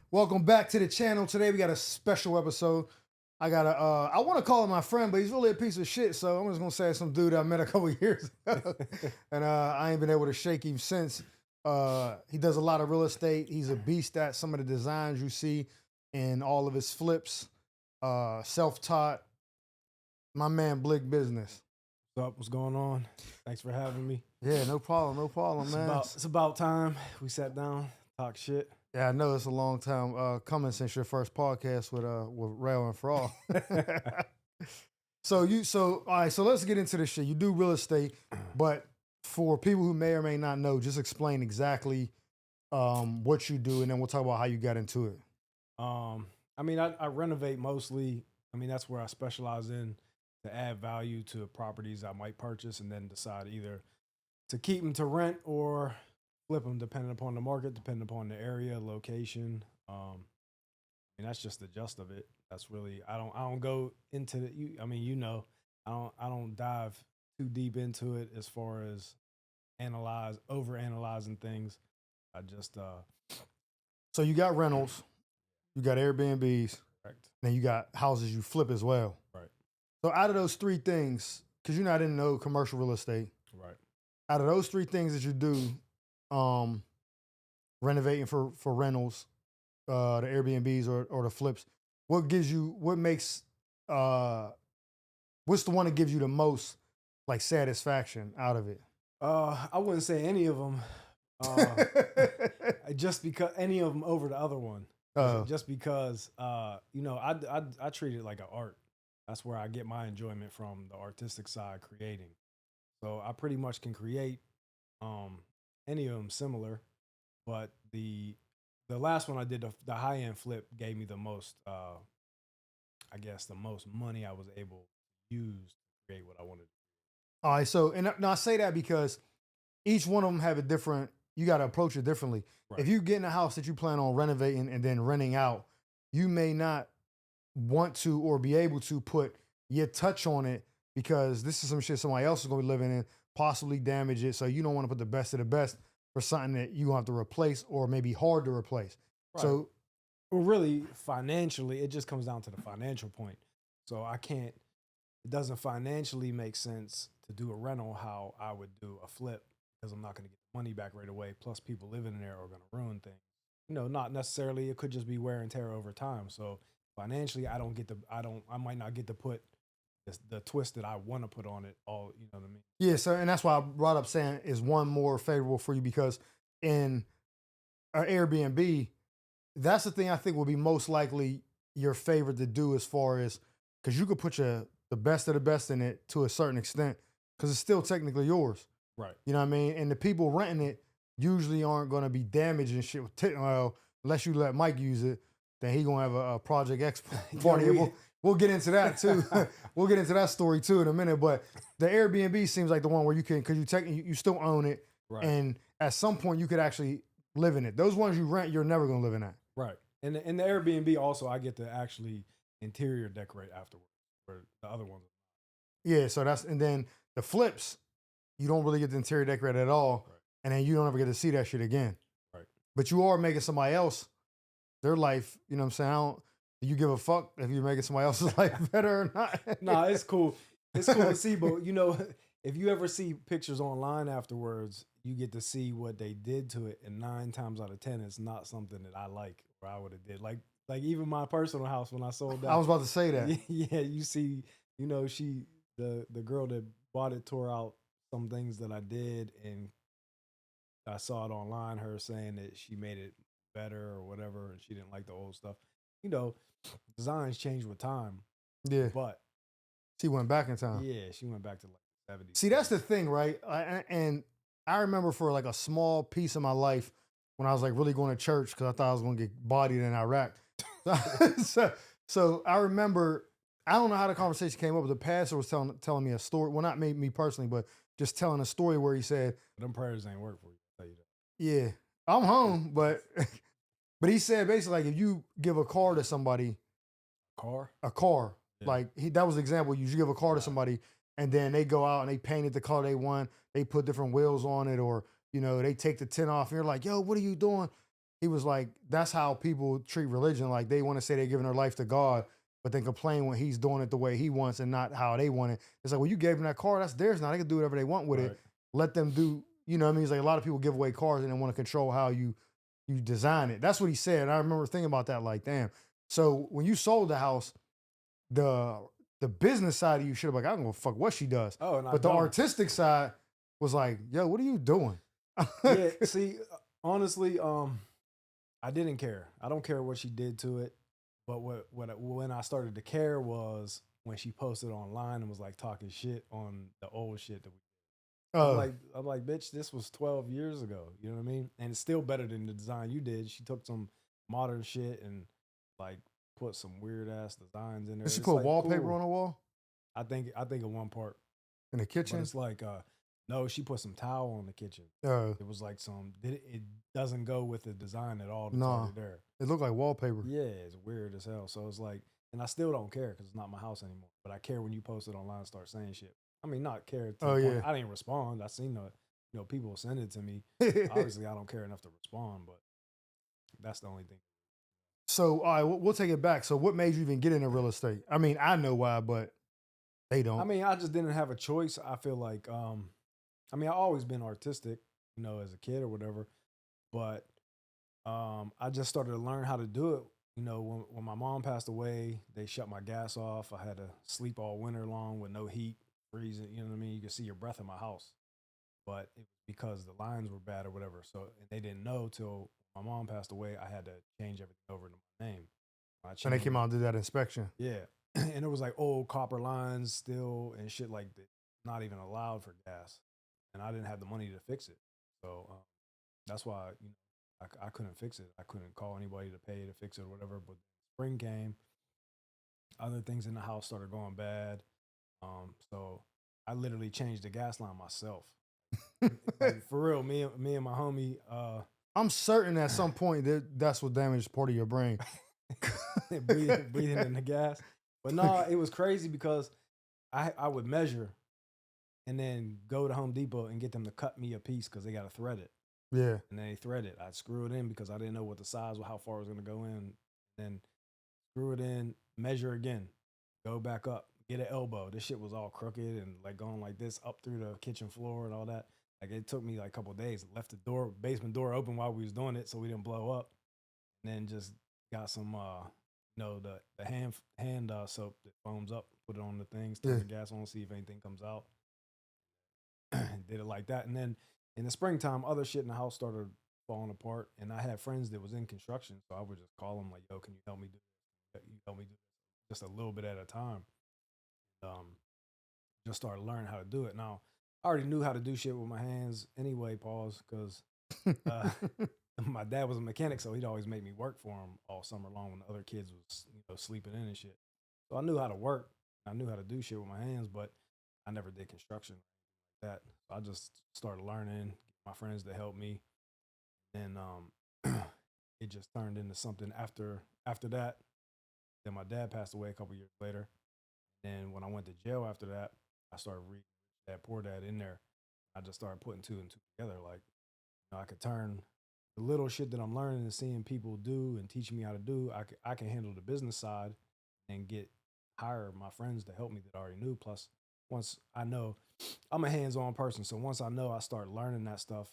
Welcome back to the channel. Today we got a special episode. I got I want to call him my friend, but he's really a piece of shit. So I'm just gonna say some dude I met a couple years ago, and I ain't been able to shake him since. He does a lot of real estate. He's a beast at some of the designs you see in all of his flips. Self-taught. My man, Blick Business. What's up? What's going on? Thanks for having me. Yeah, no problem, man. It's about time we sat down, talk shit. Yeah, I know it's a long time coming since your first podcast with Rail and Fraud. So all right, so let's get into this shit. You do real estate, but for people who may or may not know, just explain exactly what you do, and then we'll talk about how you got into it. I mean, I renovate mostly. I mean, that's where I specialize in to add value to properties I might purchase, and then decide either to keep them to rent or flip them, depending upon the market, depending upon the area, location. And that's just the gist of it. That's really I don't go into the. I mean, I don't dive too deep into it as far as over analyzing things. I just So you got rentals, you got Airbnbs, correct. and you got houses you flip as well. Right. So out of those three things, because you're not in no commercial real estate, Right. out of those three things that you do, renovating for rentals, the Airbnbs or the flips, what's the one that gives you the most like satisfaction out of it? I wouldn't say any of them. Just because any of them over the other one. Just because I treat it like an art. That's where I get my enjoyment from, the artistic side, creating. So I pretty much can create any of them similar, but the last one I did, the high end flip, gave me the most I guess the most money I was able to use to create what I wanted. All right, so and I say that because each one of them have a different. You got to approach it differently. Right. If you get in a house that you plan on renovating and then renting out, you may not want to or be able to put your touch on it because this is some shit somebody else is going to be living in, possibly damage it. So you don't want to put the best of the best for something that you have to replace or maybe hard to replace. Right. So, well, really, financially, it just comes down to the financial point. So it doesn't financially make sense to do a rental how I would do a flip because I'm not going to get the money back right away. Plus, people living in there are going to ruin things. Not necessarily. It could just be wear and tear over time. So financially, I might not get to put the twist that I want to put on it all. You know what I mean? yeah. So, and that's why I brought up saying is one more favorable for you because in an Airbnb, that's the thing I think will be most likely your favorite to do as far as because you could put the best of the best in it to a certain extent because it's still technically yours. Right. You know what I mean? And the people renting it usually aren't going to be damaged and shit. Well, unless you let Mike use it, then he going to have a Project X party. We'll get into that too. We'll get into that story too in a minute. But the Airbnb seems like the one where you can, because you still own it. Right. And at some point you could actually live in it. Those ones you rent, you're never going to live in that. Right. And the Airbnb also, I get to actually interior decorate afterwards, where the other ones. Yeah. So and then the flips, you don't really get the interior decorate at all. Right. And then you don't ever get to see that shit again. Right. But you are making somebody else, their life, you know what I'm saying? Do you give a fuck if you're making somebody else's life better or not? Nah, it's cool. It's cool to see, but if you ever see pictures online afterwards, you get to see what they did to it, and 9 times out of 10, it's not something that I like or I would have did. Like even my personal house when I sold that. I was about to say that. Yeah, you see, the girl that bought it tore out some things that I did, and I saw it online, her saying that she made it better or whatever, and she didn't like the old stuff. Designs change with time. Yeah. But she went back in time. Yeah, she went back to like the 70s. See, that's the thing, right? And I remember for like a small piece of my life when I was like really going to church because I thought I was going to get bodied in Iraq. so I remember, I don't know how the conversation came up, but the pastor was telling me a story. Well, not me personally, but just telling a story where he said, them prayers ain't work for you, I'll tell you that. Yeah, I'm home, but he said basically like if you give a car to somebody, a car, yeah. Like that was the example. You give a car to somebody and then they go out and they painted the car they want, they put different wheels on it, or they take the tint off and you're like, yo, what are you doing? he was like, that's how people treat religion. Like they want to say they're giving their life to God, but then complain when he's doing it the way he wants and not how they want it. It's like, well, you gave them that car, that's theirs now. They can do whatever they want with Right. it. Let them do, you know what I mean? It's like a lot of people give away cars and they want to control how you design it. That's what he said. And I remember thinking about that, like, damn. So when you sold the house, the business side of you should have like, I don't give a fuck what she does. Oh, and I But the don't. artistic side was like, yo, what are you doing? Yeah, see, honestly, I didn't care. I don't care what she did to it. But when I started to care was when she posted online and was like talking shit on the old shit that we. I'm like, bitch, this was 12 years ago. You know what I mean? And it's still better than the design you did. She took some modern shit and like put some weird ass designs in there. did she It's put like wallpaper cool. on the wall I think in one part, in the but kitchen? it's like no, she put some towel on the kitchen. Uh, It was like it doesn't go with the design at all that's Nah. already there. it looked like wallpaper. Yeah, it's weird as hell. So it's like, and I still don't care because it's not my house anymore. But I care when you post it online and start saying shit. I mean, not care to the point. Yeah. I didn't respond. I seen the people send it to me. Obviously, I don't care enough to respond, but that's the only thing. So, all right, we'll take it back. So, what made you even get into real estate? I mean, I know why, but they don't. I mean, I just didn't have a choice. I feel like, I mean, I always been artistic, as a kid or whatever. But I just started to learn how to do it. When my mom passed away, they shut my gas off. I had to sleep all winter long with no heat, freezing. You know what I mean? You could see your breath in my house, but it was because the lines were bad or whatever. So and they didn't know till my mom passed away. I had to change everything over to my name. And they came out and did that inspection. Yeah, and it was like old copper lines still and shit like that, not even allowed for gas, and I didn't have the money to fix it. So that's why I couldn't fix it. I couldn't call anybody to pay to fix it or whatever. But spring came, other things in the house started going bad. So I literally changed the gas line myself. Like, for real, me and my homie. I'm certain at some point that's what damaged part of your brain. breathing in the gas. But no, it was crazy because I would measure and then go to Home Depot and get them to cut me a piece because they got to thread it. Yeah. And then they thread it. I'd screw it in because I didn't know what the size or how far it was going to go in. Then screw it in, measure again, go back up, get an elbow. This shit was all crooked and like going like this up through the kitchen floor and all that. Like it took me like a couple of days. Left the basement door open while we was doing it so we didn't blow up. And then just got some the hand soap that foams up, put it on the things, turn the gas on, see if anything comes out. Did it like that. And then in the springtime, other shit in the house started falling apart. And I had friends that was in construction. So I would just call them like, yo, can you help me do this? You help me do this just a little bit at a time. Just started learning how to do it. Now, I already knew how to do shit with my hands anyway, pause, because my dad was a mechanic, so he'd always make me work for him all summer long when the other kids was sleeping in and shit. So I knew how to work. I knew how to do shit with my hands, but I never did construction like that. So I just started learning, my friends to help me, and it just turned into something after that. Then my dad passed away a couple years later. And when I went to jail after that, I started reading that Poor Dad in there. I just started putting two and two together. Like, I could turn the little shit that I'm learning and seeing people do and teaching me how to do. I can handle the business side and hire my friends to help me that I already knew. Plus, once I know, I'm a hands-on person. So once I know I start learning that stuff,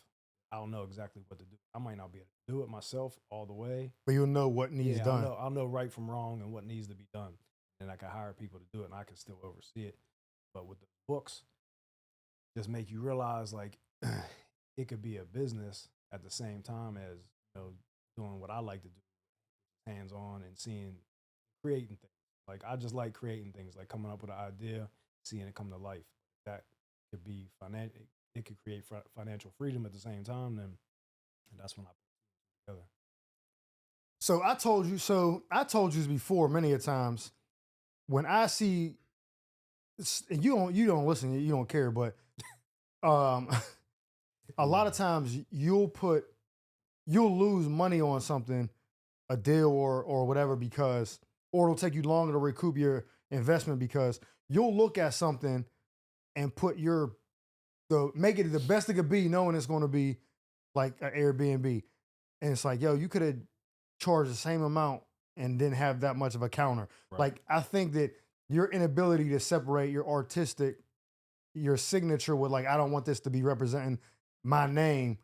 I'll know exactly what to do. I might not be able to do it myself all the way, but you'll know what needs done. I'll know right from wrong and what needs to be done. And I can hire people to do it and I can still oversee it. But with the books, just make you realize like it could be a business at the same time as, doing what I like to do, hands on and creating things. Like I just like creating things, like coming up with an idea, seeing it come to life. That could be financial. It could create financial freedom at the same time. And that's when I put it together. So I told you before many a times when I see, and you don't listen, you don't care, but a lot of times you'll lose money on something, a deal or whatever, or it'll take you longer to recoup your investment because you'll look at something and put make it the best it could be, knowing it's going to be like an Airbnb. and it's like, yo, you could have charged the same amount and didn't have that much of a counter. Right. Like, I think that your inability to separate your artistic, your signature with like, I don't want this to be representing my name,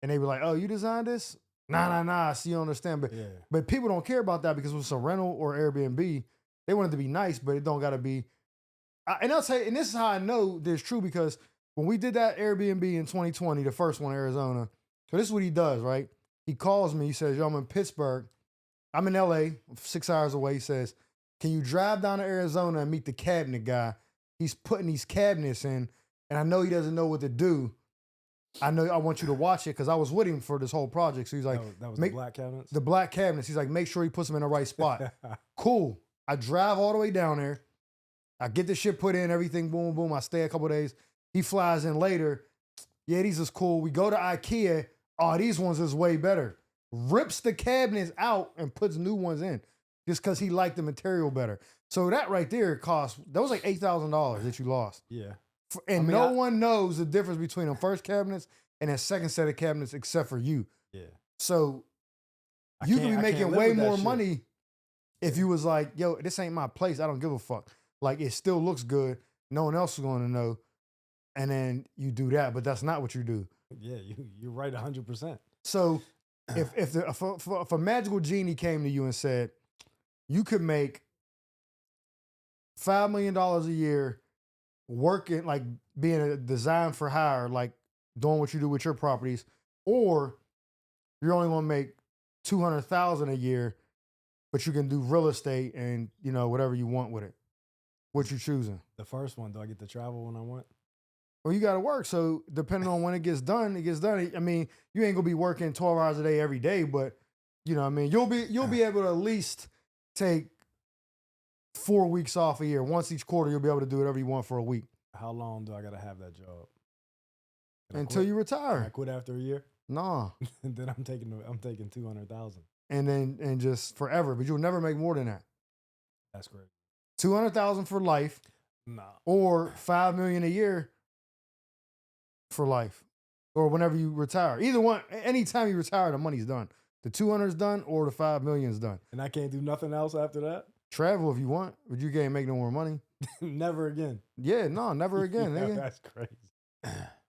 and they were like, oh, you designed this? Nah. So you don't understand, but people don't care about that because it's a rental or Airbnb. They want it to be nice, but it don't got to be. And I'll say, and this is how I know this is true, because when we did that Airbnb in 2020, the first one in Arizona, so this is what he does, right? He calls me, he says, yo, I'm in Pittsburgh. I'm in LA, 6 hours away. He says, can you drive down to Arizona and meet the cabinet guy? He's putting these cabinets in, and I know he doesn't know what to do. I know I want you to watch it, because I was with him for this whole project. So he's like, that was the black cabinets? The black cabinets. He's like, make sure he puts them in the right spot. Cool. I drive all the way down there. I get the shit put in, everything, boom, boom. I stay a couple days. He flies in later. Yeah, these is cool. We go to IKEA. Oh, these ones is way better. Rips the cabinets out and puts new ones in just because he liked the material better. So that right there that was like $8,000 that you lost. Yeah. And no one knows the difference between the first cabinets and that second set of cabinets except for you. Yeah. So you could be making way more money if you was like, yo, this ain't my place. I don't give a fuck. Like, it still looks good. No one else is going to know. And then you do that, but that's not what you do. Yeah, you're right 100%. So if a magical genie came to you and said, you could make $5 million a year working, like being a design for hire, like doing what you do with your properties, or you're only going to make $200,000 a year, but you can do real estate and, you know, whatever you want with it. What you choosing? The first one, do I get to travel when I want? Well, you got to work. So depending on when it gets done, it gets done. I mean, you ain't gonna be working 12 hours a day every day, but you know what I mean? You'll be able to at least take 4 weeks off a year. Once each quarter, you'll be able to do whatever you want for a week. How long do I got to have that job? Until you retire. Can I quit after a year? Nah. And then I'm taking 200,000. And just forever, but you'll never make more than that. That's great. 200,000 for life. Nah. Or $5 million a year for life, or whenever you retire. Either one, anytime you retire, the money's done. The 200's done, or the 5 million's done. And I can't do nothing else after that? Travel if you want, but you can't make no more money. Never again. Yeah, no, never again. Yeah, nigga. that's crazy.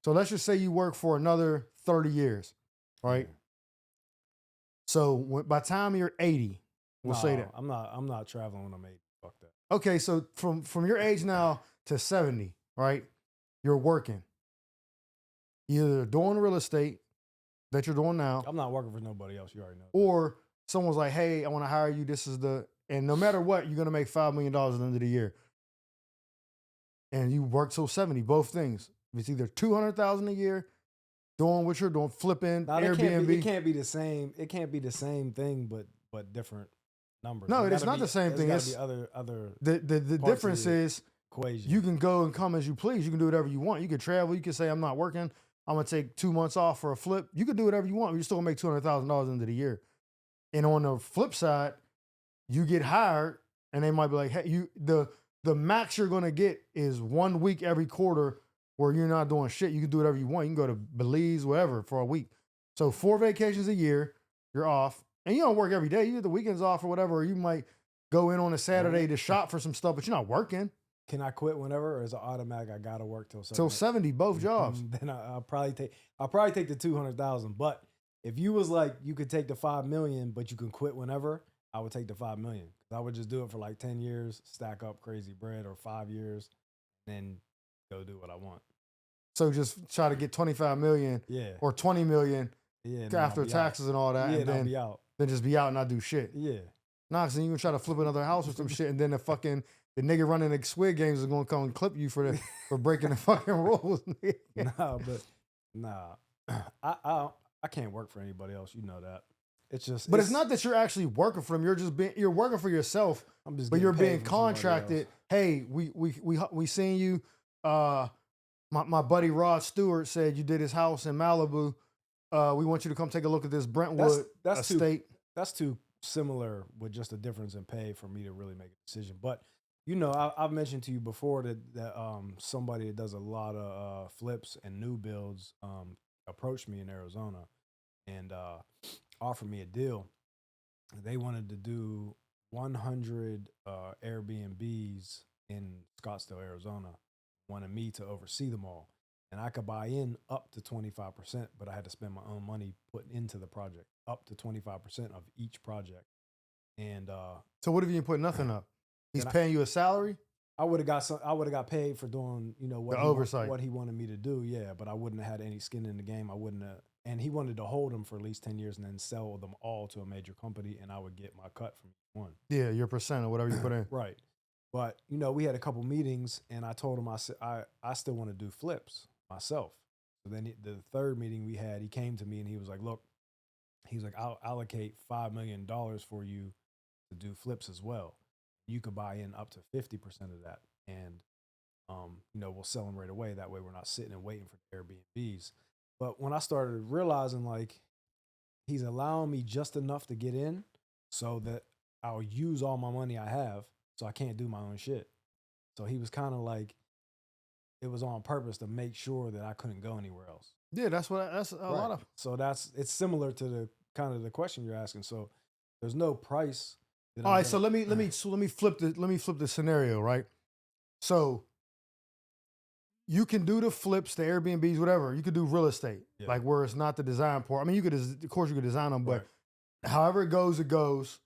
So let's just say you work for another 30 years, right? Yeah. So by the time you're 80, we'll say that. I'm not traveling when I'm 80. Fuck that. Okay, so from your age now to 70, right? You're working. Either doing real estate that you're doing now. I'm not working for nobody else. You already know. Or someone's like, hey, I want to hire you. And no matter what, you're going to make $5 million at the end of the year. And you work till 70, both things. It's either $200,000 a year, doing what you're doing, flipping, Airbnb. It can't be the same. It can't be the same thing, but different numbers. No, it's not the same thing. It's other. The difference is equation. You can go and come as you please. You can do whatever you want. You can travel. You can say, I'm not working. I'm going to take 2 months off for a flip. You can do whatever you want. You're still going to make $200,000 into the year. And on the flip side, you get hired and they might be like, hey, the max you're going to get is 1 week every quarter where you're not doing shit. You can do whatever you want. You can go to Belize, whatever, for a week. So 4 vacations a year, you're off. And you don't work every day. You get the weekends off or whatever. Or you might go in on a Saturday to shop for some stuff, but you're not working. Can I quit whenever, or is it automatic? I gotta work till 70? Till 70, both jobs. Then I'll probably take the 200,000. But if you was like, you could take the 5 million, but you can quit whenever, I would take the 5 million. I would just do it for like 10 years, stack up crazy bread, or 5 years, then go do what I want. So just try to get 25 million, or 20 million, after taxes and all that, and then be out. Then just be out and not do shit. Yeah. Nah, cause then you can try to flip another house or some shit, and then the nigga running the Squid Games is gonna come and clip you for breaking the fucking rules. I can't work for anybody else. You know that. But it's not that you're actually working for them. You're working for yourself. But you're being contracted. Hey, we seen you. My buddy Rod Stewart said you did his house in Malibu. We want you to come take a look at this Brentwood estate. That's too similar with just a difference in pay for me to really make a decision. But you know, I've mentioned to you before that somebody that does a lot of flips and new builds approached me in Arizona, and offered me a deal. They wanted to do 100 Airbnbs in Scottsdale, Arizona. Wanted me to oversee them all. And I could buy in up to 25%, but I had to spend my own money putting into the project, up to 25% of each project. And so what if you put nothing up? He's then paying you a salary? I would have got paid for doing, what The oversight. what he wanted me to do, yeah, but I wouldn't have had any skin in the game. I wouldn't have, and he wanted to hold them for at least 10 years and then sell them all to a major company, and I would get my cut from each one. Yeah, your percent or whatever you put in. Right. But, we had a couple meetings, and I told him, I said, I still want to do flips myself. So then the third meeting we had, he came to me and he was like, look, I'll allocate $5 million for you to do flips as well. You could buy in up to 50% of that. And, we'll sell them right away. That way we're not sitting and waiting for the Airbnbs. But when I started realizing, like, he's allowing me just enough to get in so that I'll use all my money I have, so I can't do my own shit. So he was kind of like, it was on purpose to make sure that I couldn't go anywhere else. Yeah, that's a lot of. So it's similar to the kind of the question you're asking. So there's no price. All right, so let me flip the scenario, right? So you can do the flips, the Airbnbs, whatever. You could do real estate, like where it's not the design part. I mean, of course you could design them, but however it goes,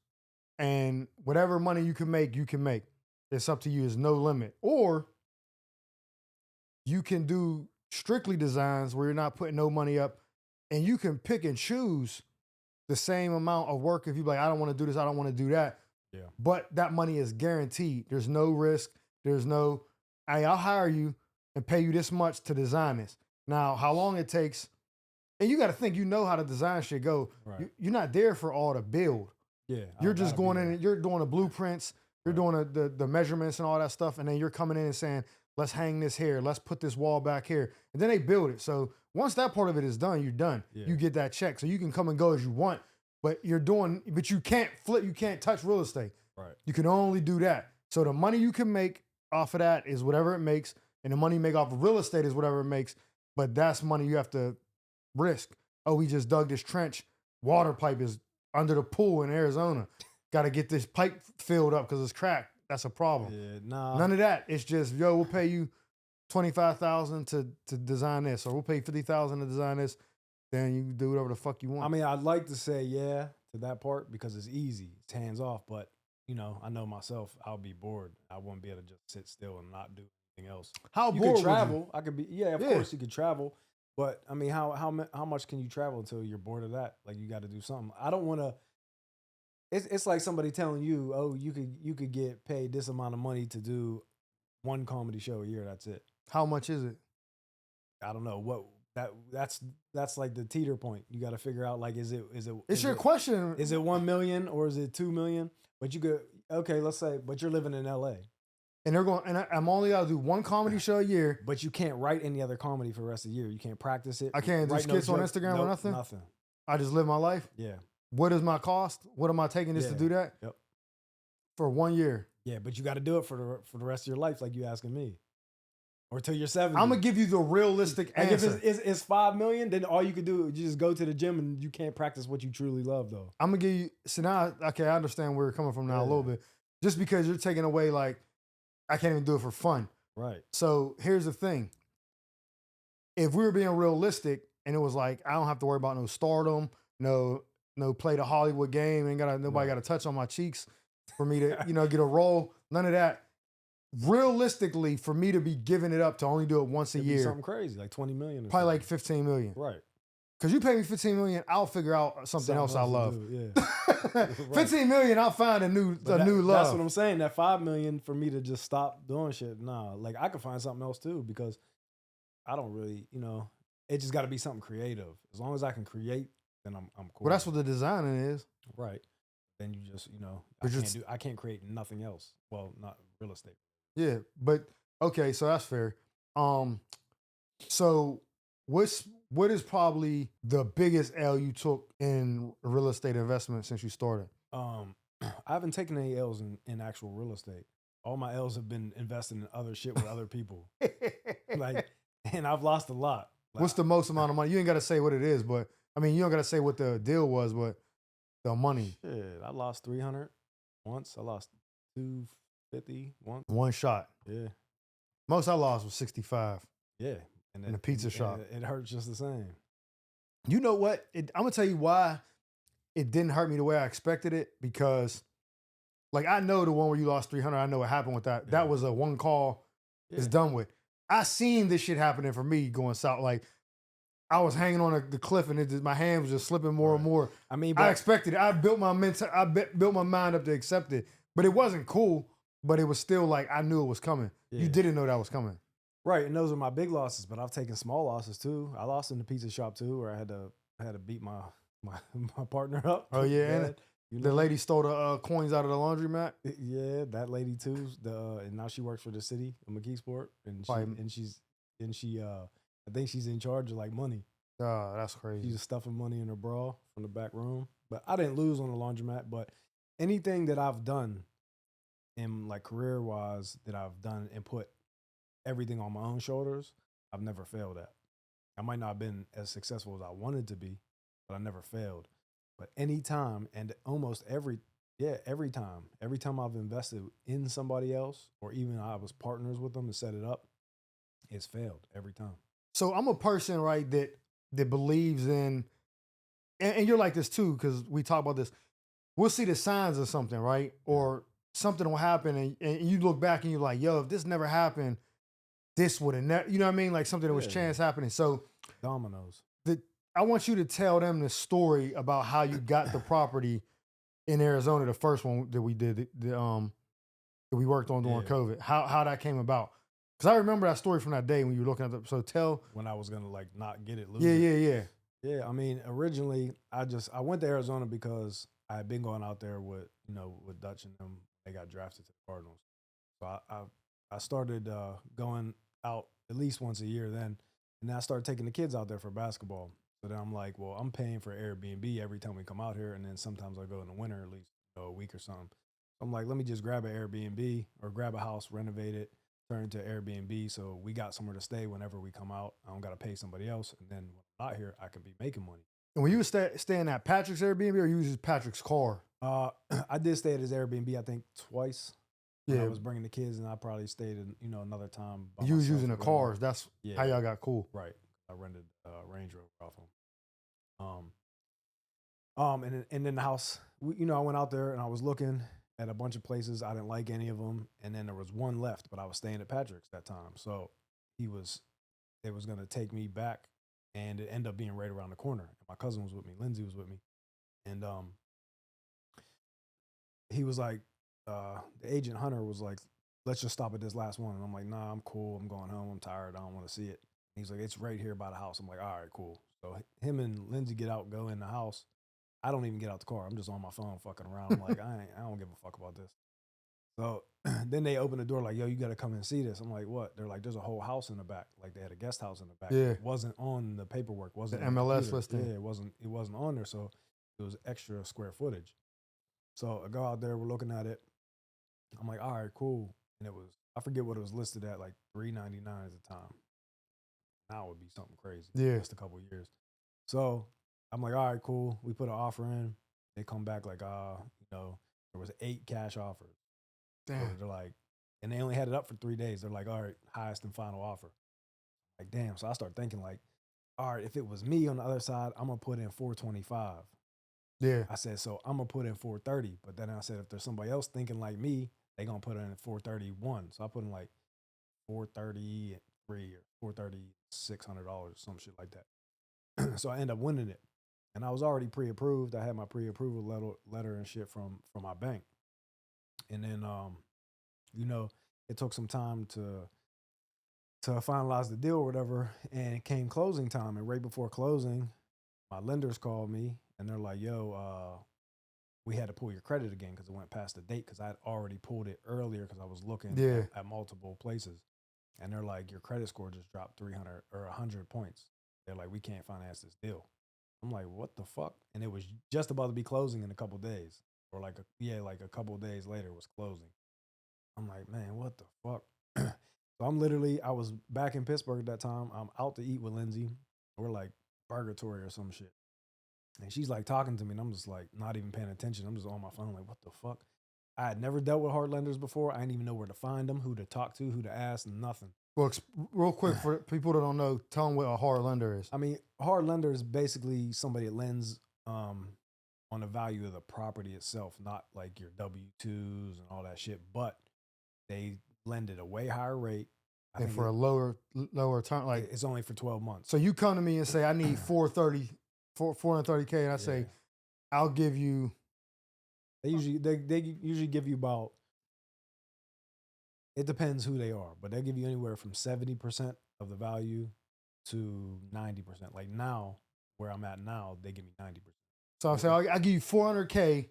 and whatever money you can make, you can make. It's up to you. There's no limit. Or you can do strictly designs where you're not putting no money up, and you can pick and choose the same amount of work. If you're like, I don't want to do this, I don't want to do that. Yeah. But that money is guaranteed. There's no risk. There's no, hey, I'll hire you and pay you this much to design this. Now, how long it takes, and you got to think, how the design should go. Right. You're not there for all the build. Yeah. You're just going in and you're doing the blueprints, you're doing the measurements and all that stuff. And then you're coming in and saying, let's hang this here. Let's put this wall back here. And then they build it. So once that part of it is done, you're done. Yeah. You get that check. So you can come and go as you want, but you can't flip. You can't touch real estate. Right. You can only do that. So the money you can make off of that is whatever it makes. And the money you make off of real estate is whatever it makes. But that's money you have to risk. Oh, we just dug this trench. Water pipe is under the pool in Arizona. Got to get this pipe filled up because it's cracked. That's a problem. Yeah, nah. None of that. It's just, we'll pay you $25,000 to design this, or we'll pay $50,000 to design this. Then you do whatever the fuck you want. I mean, I'd like to say yeah to that part because it's easy. It's hands off. But, I know myself, I'll be bored. I won't be able to just sit still and not do anything else. How you bored could travel. Would you? I could be, of course you could travel. But, I mean, how much can you travel until you're bored of that? Like, you got to do something. I don't want to. It's like somebody telling you, oh, you could get paid this amount of money to do one comedy show a year. That's it. How much is it? I don't know. That's like the teeter point. You got to figure out, like, is it? It's your question. Is it 1 million or is it 2 million? But you could, let's say, but you're living in LA. And they're going, and I'm only got to do one comedy show a year. But you can't write any other comedy for the rest of the year. You can't practice it. I can't do skits on Instagram or nothing? Nothing. I just live my life? Yeah. What is my cost? What am I taking this to do that? Yep. For 1 year. Yeah, but you got to do it for the rest of your life, like you asking me. Or till you're 70. I'm going to give you the realistic answer. If it's 5 million, then all you could do is just go to the gym and you can't practice what you truly love, though. I'm going to give you, so now, okay, I understand where you're coming from now a little bit. Just because you're taking away, like, I can't even do it for fun. Right. So here's the thing. If we were being realistic and it was like, I don't have to worry about no stardom, no play the Hollywood game, nobody got to touch on my cheeks for me to, get a role. None of that. Realistically, for me to be giving it up to only do it once a year. Something crazy, like 20 million. Probably like 15 million. Right. Because you pay me 15 million, I'll figure out something else I love. Yeah. 15 million, I'll find a new love. That's what I'm saying. That 5 million for me to just stop doing shit. Nah, like I could find something else too because I don't really, it just got to be something creative. As long as I can create, then I'm cool. Well, that's what the designing is. Right. Then you just, I can't create nothing else. Well, not real estate. Yeah, but okay, so that's fair. So what is probably the biggest L you took in real estate investment since you started? I haven't taken any L's in actual real estate. All my L's have been invested in other shit with other people. And I've lost a lot. What's the most amount of money? You ain't got to say what it is, but I mean, you don't got to say what the deal was, but The money, Shit, I lost 300 once. I lost 250 once. one shot. Yeah, Most I lost was 65 yeah. And in a it, pizza and shop. it hurts just the same. You know what? I'm gonna tell you why it didn't hurt me the way I expected it, because like I know the one where you lost 300. I know what happened with that. Yeah. That was a one call. Yeah. It's done with. I seen this shit happening for me going south. Like I was hanging on the cliff and my hand was just slipping more and more. I mean, I expected it. I built my built my mind up to accept it, but it wasn't cool. But it was still like I knew it was coming. Yeah. You didn't know that was coming. Right, and those are my big losses. But I've taken small losses too. I lost in the pizza shop too, where I had to beat my partner up. Oh yeah, and You the know? lady stole the coins out of the laundromat. Yeah, that lady too. And now she works for the city of McKeesport, and she I think she's in charge of like money. Oh, that's crazy. She's stuffing money in her bra from the back room. But I didn't lose on the laundromat. But anything that I've done in like career wise that I've done and put everything on my own shoulders, I've never failed at. I might not have been as successful as I wanted to be, but I never failed. But anytime and almost every time I've invested in somebody else, or even I was partners with them to set it up, it's failed every time. So I'm a person, right, that believes in, and you're like this too, because we talk about this. We'll see the signs of something, right? Or something will happen, and you look back and you're like, yo, if this never happened, this would have never, you know what I mean? Like something that was chance happening. So dominoes. I want you to tell them the story about how you got the property in Arizona, the first one that we did, that we worked on during COVID. How that came about. Because I remember that story from that day when you were looking at the, so tell. When I was gonna like not get it, lose Yeah. Yeah, I mean, originally I went to Arizona because I had been going out there with Dutch and them. They got drafted to the Cardinals, so I started going out at least once a year then, and then I started taking the kids out there for basketball. So then I'm like, well, I'm paying for Airbnb every time we come out here, and then sometimes I go in the winter at least a week or something. I'm like, let me just grab an Airbnb or grab a house, renovate it, turn it to Airbnb, so we got somewhere to stay whenever we come out. I don't got to pay somebody else, and then when I'm out here, I can be making money. And when you were staying at Patrick's Airbnb, or you used Patrick's car? I did stay at his Airbnb, I think twice. Yeah, I was bringing the kids, and I probably stayed in another time. You was using the cars. That's how y'all got cool. Right. I rented Range Rover off him. And then the house, I went out there and I was looking at a bunch of places. I didn't like any of them, and then there was one left, but I was staying at Patrick's that time, so it was going to take me back, and it ended up being right around the corner. My cousin was with me, Lindsay was with me, and he was like, the agent Hunter was like, let's just stop at this last one. And I'm like, nah, I'm cool. I'm going home. I'm tired. I don't want to see it. And he's like, it's right here by the house. I'm like, all right, cool. So him and Lindsay get out, go in the house. I don't even get out the car. I'm just on my phone fucking around. I'm like, I don't give a fuck about this. So then they open the door like, yo, you got to come and see this. I'm like, what? They're like, there's a whole house in the back. Like they had a guest house in the back. Yeah. It wasn't on the paperwork. Wasn't the MLS listing. Yeah, it wasn't on there. So it was extra square footage. So I go out there, we're looking at it. I'm like, all right, cool. And it was, I forget what it was listed at, like $399 at the time. Now it would be something crazy. Yeah. Just a couple of years. So I'm like, all right, cool. We put an offer in. They come back like, there was 8 cash offers. Damn. So they're like, and they only had it up for 3 days. They're like, all right, highest and final offer. Like, damn. So I start thinking like, all right, if it was me on the other side, I'm going to put in $425. Yeah. I said, so I'm going to put in $430. But then I said, if there's somebody else thinking like me, they going to put in $431. So I put in like $433 or $43600 or some shit like that. So I end up winning it. And I was already pre-approved. I had my pre-approval letter and shit from my bank. And then, it took some time to finalize the deal or whatever. And it came closing time. And right before closing, my lenders called me and they're like, yo, we had to pull your credit again because it went past the date because I had already pulled it earlier because I was looking at multiple places. And they're like, your credit score just dropped 300 or 100 points. They're like, we can't finance this deal. I'm like, what the fuck? And it was just about to be closing in a couple days. Or like a couple days later was closing. I'm like, man, what the fuck? So I was back in Pittsburgh at that time. I'm out to eat with Lindsay. We're like purgatory or some shit. And she's like talking to me, and I'm just like not even paying attention. I'm just on my phone, like, what the fuck? I had never dealt with hard lenders before. I didn't even know where to find them, who to talk to, who to ask, nothing. Well, real quick for people that don't know, tell them what a hard lender is. I mean, hard lender is basically somebody that lends on the value of the property itself, not like your W-2s and all that shit, but they lend at a way higher rate. And for a lower term, like it's only for 12 months. So you come to me and say, I need 430K, and I say, I'll give you. They usually give you about. It depends who they are, but they'll give you anywhere from 70% of the value to 90%. Like now, where I'm at now, they give me 90%. So I say, I'll give you 400K.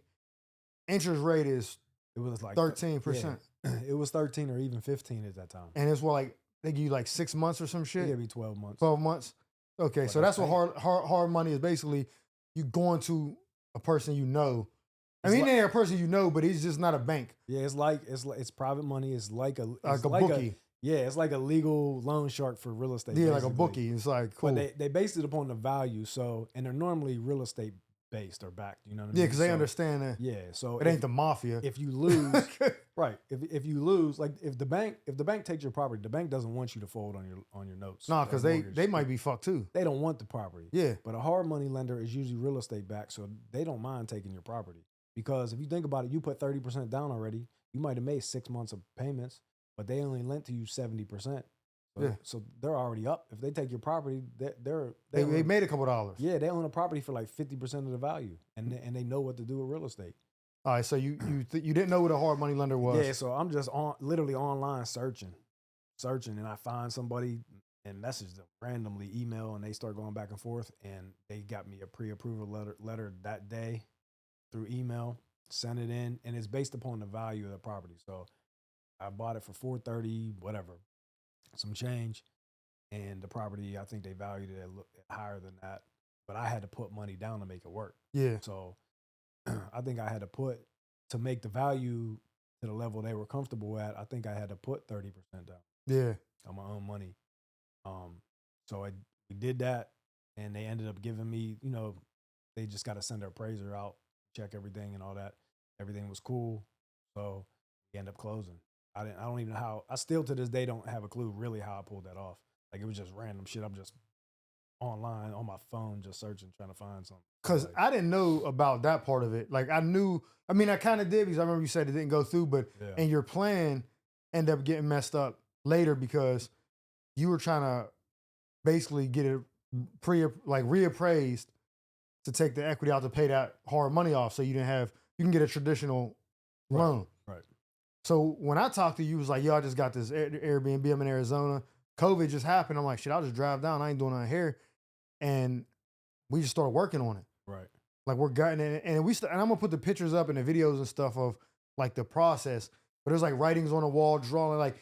Interest rate is it was like 13%. Yeah. It was 13 or even 15 at that time. And it's what, like they give you like 6 months or some shit. They give me 12 months. 12 months. Okay, But so that's what hard money is. Basically, you going to a person you know. I mean, they're a person you know, but he's just not a bank. Yeah, it's private money. It's like a bookie. It's like a legal loan shark for real estate. Yeah, basically. Like a bookie. It's like cool. But they base it upon the value. So, and they're normally real estate based or backed. You know what I mean? Yeah, because they understand that. Yeah, so it ain't the mafia. If you lose, right? If you lose, like if the bank takes your property, the bank doesn't want you to fold on your notes. No, because they might be fucked too. They don't want the property. Yeah, but a hard money lender is usually real estate backed, so they don't mind taking your property. Because if you think about it, you put 30% down already. You might have made 6 months of payments, but they only lent to you 70%. So they're already up. If they take your property, they made a couple dollars. Yeah, they own a property for like 50% of the value, and they know what to do with real estate. All right, so you didn't know what a hard money lender was. Yeah, so I'm just literally online searching, and I find somebody and message them randomly, email, and they start going back and forth, and they got me a pre-approval letter that day through email, sent it in, and it's based upon the value of the property. So I bought it for $430, whatever, some change, and the property, I think they valued it higher than that, but I had to put money down to make it work. Yeah. So I think I had to make the value to the level they were comfortable at, I think I had to put 30% down. Yeah. On my own money. So we did that, and they ended up giving me, they just got to send their appraiser out, check everything and all that. Everything was cool. So we end up closing. I don't even know how. I still to this day don't have a clue really how I pulled that off. Like it was just random shit. I'm just online on my phone, just searching, trying to find something. Cause I didn't know about that part of it. Like I kind of did because I remember you said it didn't go through, but and your plan ended up getting messed up later because you were trying to basically get it reappraised to take the equity out to pay that hard money off, so you can get a traditional loan. Right. So when I talked to you, it was like, yo, I just got this Airbnb. I'm in Arizona. COVID just happened. I'm like, shit, I'll just drive down. I ain't doing nothing here. And we just started working on it. Right. Like we're gutting it. And and I'm gonna put the pictures up and the videos and stuff of like the process. But there's like writings on the wall, drawing. Like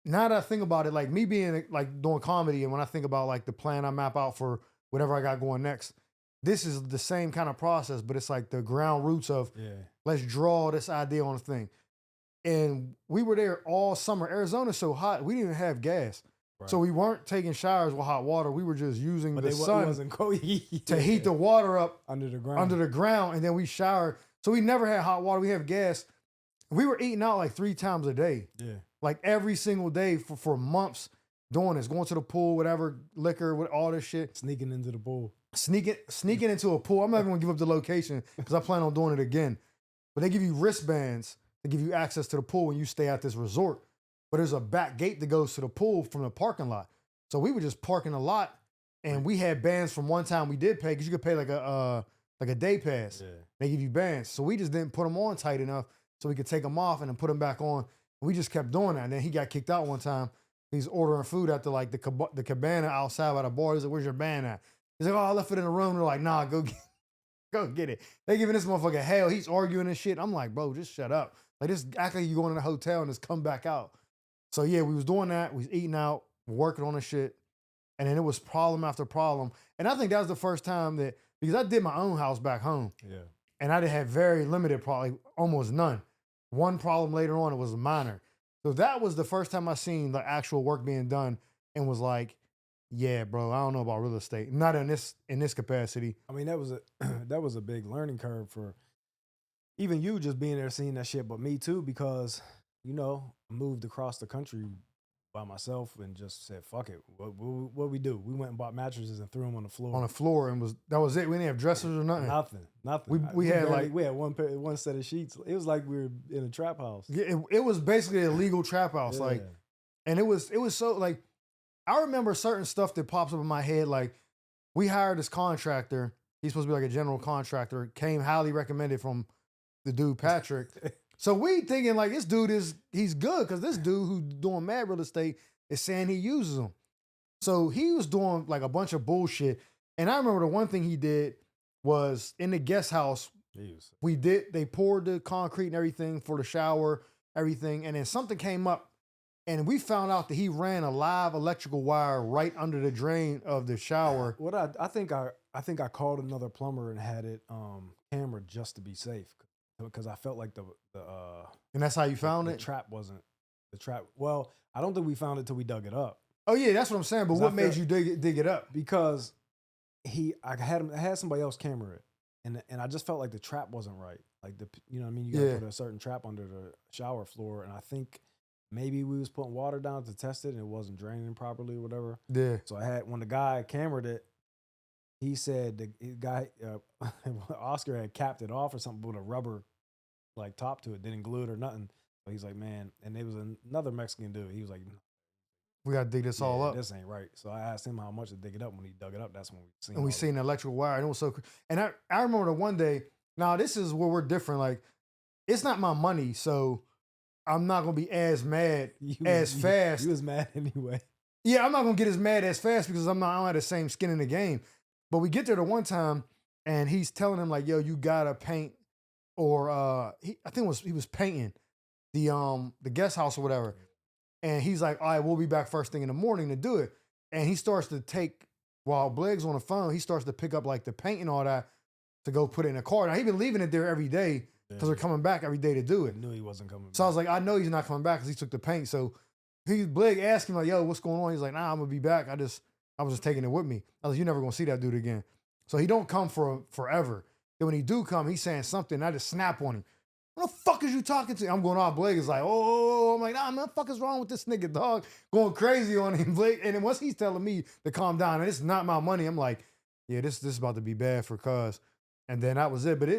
now that I think about it, like me being like doing comedy, and when I think about like the plan I map out for whatever I got going next, this is the same kind of process, but it's like the ground roots of let's draw this idea on a thing. And we were there all summer. Arizona's so hot, we didn't even have gas. Right. So we weren't taking showers with hot water. We were just using the sun to heat the water up under the ground. And then we showered. So we never had hot water. We have gas. We were eating out like 3 times a day. Yeah. Like every single day for months doing this, going to the pool, whatever, liquor, with all this shit. Sneaking into the pool. Sneaking into a pool. I'm not even gonna give up the location because I plan on doing it again. But they give you wristbands to give you access to the pool when you stay at this resort. But there's a back gate that goes to the pool from the parking lot. So we were just parking a lot, and we had bands from one time we did pay because you could pay like a day pass. Yeah. They give you bands. So we just didn't put them on tight enough so we could take them off and then put them back on. And we just kept doing that. And then he got kicked out one time. He's ordering food at the cabana outside by the bar. He's like, "Where's your band at?" He's like, "Oh, I left it in the room." They're like, "Nah, go get it." They giving this motherfucker hell. He's arguing and shit. I'm like, bro, just shut up. Like, just act like you going to the hotel and just come back out. So yeah, we was doing that. We was eating out, working on the shit. And then it was problem after problem. And I think that was the first time that, because I did my own house back home. Yeah. And I had very limited problem, almost none. One problem later on, it was minor. So that was the first time I seen the actual work being done and was like, Yeah, bro. I don't know about real estate. Not in this capacity. I mean, that was a that was a big learning curve for even you just being there seeing that shit, but me too, because I moved across the country by myself and just said, "Fuck it." What we do? We went and bought mattresses and threw them on the On floor. the floor and that was it. We didn't have dressers or nothing. Nothing, nothing. We had barely- like we had one set of sheets. It was like we were in a trap house. it was basically a legal trap house. Yeah. Like, and it was so like I remember certain stuff that pops up in my head. Like we hired this contractor. He's supposed to be like a general contractor. Came highly recommended from the dude Patrick. So we thinking like this dude he's good because this dude who's doing mad real estate is saying he uses them. So he was doing like a bunch of bullshit. And I remember the one thing he did was in the guest house. They poured the concrete and everything for the shower, everything, and then something came up, and we found out that he ran a live electrical wire right under the drain of the shower. What I think I called another plumber and had it camera just to be safe because I felt like the And that's how you found the it? trap wasn't the trap. Well, I don't think we found it till we dug it up Oh yeah, that's what I'm saying. But 'Cause what I made felt- you dig it up? because I had somebody else camera it, and I just felt like the trap wasn't right. Like you know what I mean, you gotta Yeah. put a certain trap under the shower floor, and I think maybe we was putting water down to test it and it wasn't draining properly or whatever. Yeah. So when the guy cameraed it, he said the guy Oscar had capped it off or something with a rubber like top to it, didn't glue it or nothing. So he's like, man, and there was another Mexican dude. He was like, We gotta dig this all "Yeah, up. This ain't right." So I asked him how much to dig it up. When he dug it up, that's when we seen. And we all seen the electrical wire, and it was so. And I remember the one day. Now this is where we're different. Like, it's not my money, so I'm not gonna be as mad as fast. You was mad anyway. Yeah, I'm not gonna get as mad as fast because I don't have the same skin in the game. But we get there the one time, and he's telling him like, "Yo, you gotta paint," or I think he was painting the guest house or whatever. And he's like, "All right, we'll be back first thing in the morning to do it." And he starts to take while Blake's on the phone, he starts to pick up like the paint and all that to go put it in a car. Now he been leaving it there every day because they're coming back every day to do I it. knew he wasn't coming. So I was like, I know he's not coming back because he took the paint. So Blake asked him like, "Yo, what's going on?" He's like, "Nah, I'm gonna be back. I was just taking it with me." I was like, "You're never gonna see that dude again." So he don't come for forever. Then when he do come, he's saying something. And I just snap on him. What the fuck is you talking to? I'm going off. Blake is like, oh, I'm like, nah, man, what the fuck is wrong with this nigga, dog? Going crazy on him, Blake. And then once he's telling me to calm down, and it's not my money, I'm like, yeah, this is about to be bad for cuz. And then that was it. But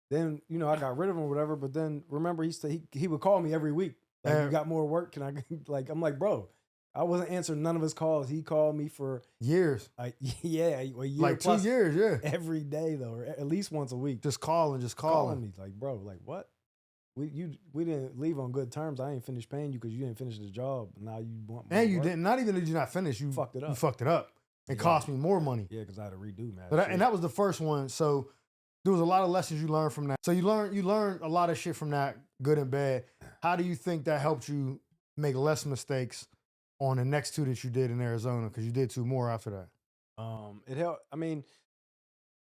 then I got rid of him or whatever. But then remember, he would call me every week. Like, you got more work? Can I like? I'm like, bro, I wasn't answering none of his calls. He called me for years. Yeah, a year like 2 years, yeah. Every day though, or at least once a week. Just calling me like, bro, like what? We didn't leave on good terms. I ain't finished paying you because you didn't finish the job. Now you want more and you work? didn't. Not even did you not finish. You fucked it up. You fucked it up. It cost me more money. Yeah, because I had to redo, man. But and that was the first one. So there was a lot of lessons you learned from that. So you learned a lot of shit from that, good and bad. How do you think that helped you make less mistakes on the next 2 that you did in Arizona? Because you did 2 more after that. It helped. I mean,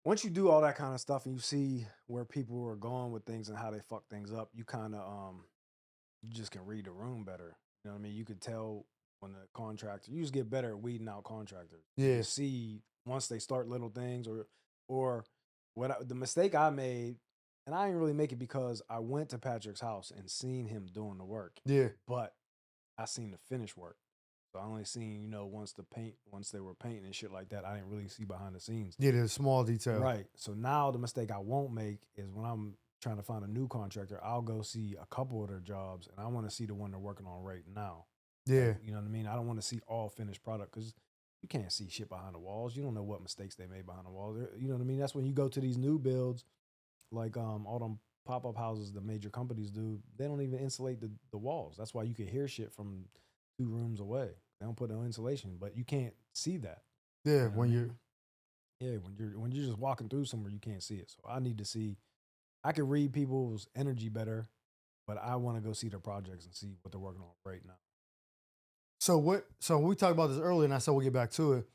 once you do all that kind of stuff and you see where people are going with things and how they fuck things up, you kind of you just can read the room better. You know what I mean? You could tell when the contractor. You just get better at weeding out contractors. Yeah. You see once they start little things or the mistake I made, and I didn't really make it because I went to Patrick's house and seen him doing the work. Yeah. But I seen the finished work. So I only seen, once they were painting and shit like that, I didn't really see behind the scenes. Yeah, the small detail. Right. So now the mistake I won't make is when I'm trying to find a new contractor, I'll go see a couple of their jobs and I want to see the one they're working on right now. Yeah. Like, you know what I mean? I don't want to see all finished product because you can't see shit behind the walls. You don't know what mistakes they made behind the walls. You know what I mean? That's when you go to these new builds, like all them pop-up houses the major companies do. They don't even insulate the walls. That's why you can hear shit from 2 rooms away. They don't put no insulation, but you can't see that. Yeah, You know when you're when you're just walking through somewhere, you can't see it. So I need to see. I can read people's energy better, but I want to go see their projects and see what they're working on right now. So we talked about this earlier, and I said we'll get back to it.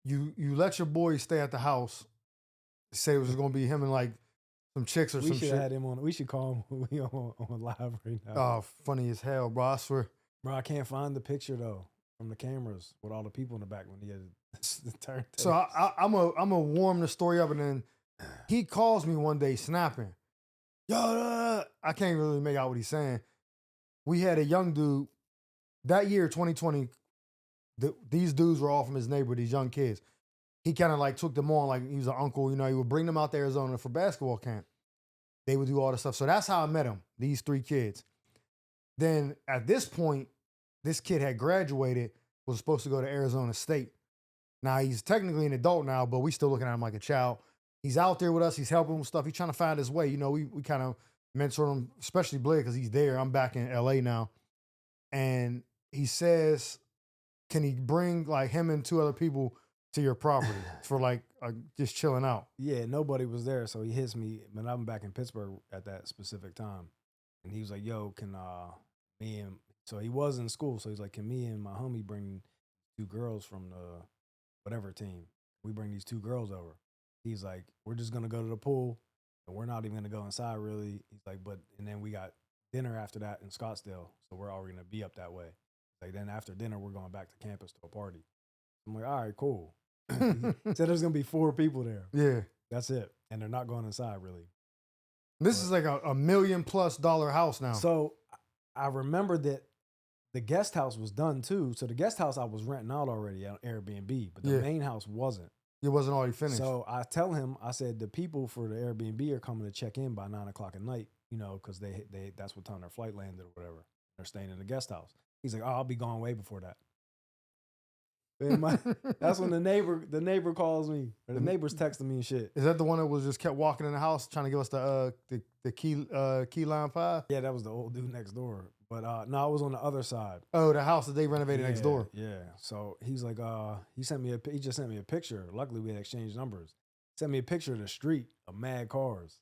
You let your boy stay at the house. Say it was going to be him and like some chicks or We some should shit. have had him on. We should call him. We on live right now. Oh, funny as hell, bro. I swear. Bro, I can't find the picture though. from the cameras with all the people in the back when he had the turntable. So I'm a warm the story up, and then he calls me one day snapping. Yo, I can't really make out what he's saying. We had a young dude that year, 2020. These dudes were all from his neighborhood, these young kids. He kind of like took them on like he was an uncle. You know, he would bring them out to Arizona for basketball camp. They would do all this stuff. So that's how I met him, these 3 kids. Then at this point, this kid had graduated, was supposed to go to Arizona State. Now he's technically an adult now, but we still looking at him like a child. He's out there with us. He's helping with stuff. He's trying to find his way. You know, we kind of mentor him, especially Blake, because he's there. I'm back in LA now. And he says, can he bring like him and 2 other people to your property for like just chilling out? Yeah, nobody was there. So he hits me, but I'm back in Pittsburgh at that specific time. And he was like, yo, can me and, so he was in school. So he's like, can me and my homie bring 2 girls from the whatever team? We bring these 2 girls over. He's like, we're just going to go to the pool and we're not even going to go inside really. He's like, and then we got dinner after that in Scottsdale. So we're already going to be up that way. Like then after dinner, we're going back to campus to a party. I'm like, all right, cool. He said there's going to be 4 people there. Yeah. That's it. And they're not going inside really. This is like a $1 million+ house now. So I remember that the guest house was done too. So the guest house I was renting out already on Airbnb, but the main house wasn't. It wasn't already finished. So I tell him, I said, the people for the Airbnb are coming to check in by 9 o'clock at night, you know, because they that's what time their flight landed or whatever. They're staying in the guest house. He's like, oh, I'll be gone way before that. That's when the neighbor calls me, or the neighbor's texting me and shit. Is that the one that was just kept walking in the house trying to give us the key line 5? Yeah, that was the old dude next door. But no, I was on the other side. Oh, the house that they renovated next door. Yeah. So he's like, he just sent me a picture. Luckily, we had exchanged numbers. Sent me a picture of the street of mad cars,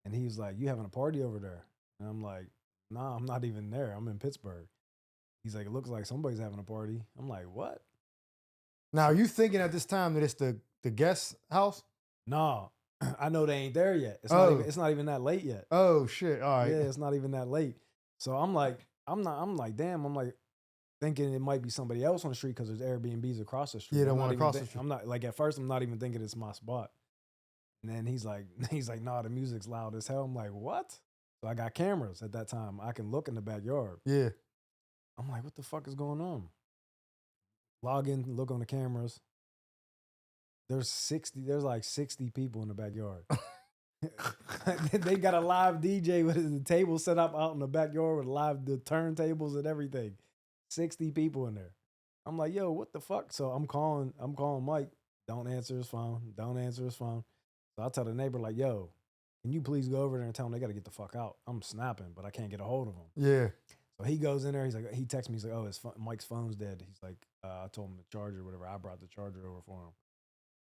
and he was like, "You having a party over there?" And I'm like, "Nah, I'm not even there. I'm in Pittsburgh." He's like, "It looks like somebody's having a party." I'm like, "What?" Now, are you thinking at this time that it's the guest house? No, I know they ain't there yet. It's not even that late yet. Oh shit! All right. Yeah, it's not even that late. So I'm like, damn. I'm like thinking it might be somebody else on the street because there's Airbnbs across the street. Yeah, the one across the street. I'm not like at first. I'm not even thinking it's my spot. And then he's like, nah, the music's loud as hell. I'm like, what? So I got cameras at that time. I can look in the backyard. Yeah. I'm like, what the fuck is going on? Log in, look on the cameras. There's like 60 people in the backyard. They got a live DJ with the table set up out in the backyard with the turntables and everything. 60 people in there. I'm like, yo, what the fuck? So I'm calling Mike. Don't answer his phone. So I tell the neighbor, like, yo, can you please go over there and tell them they got to get the fuck out? I'm snapping, but I can't get a hold of them. Yeah. So he goes in there. He's like, he texts me. He's like, oh, Mike's phone's dead. He's like, I told him the charger or whatever. I brought the charger over for him.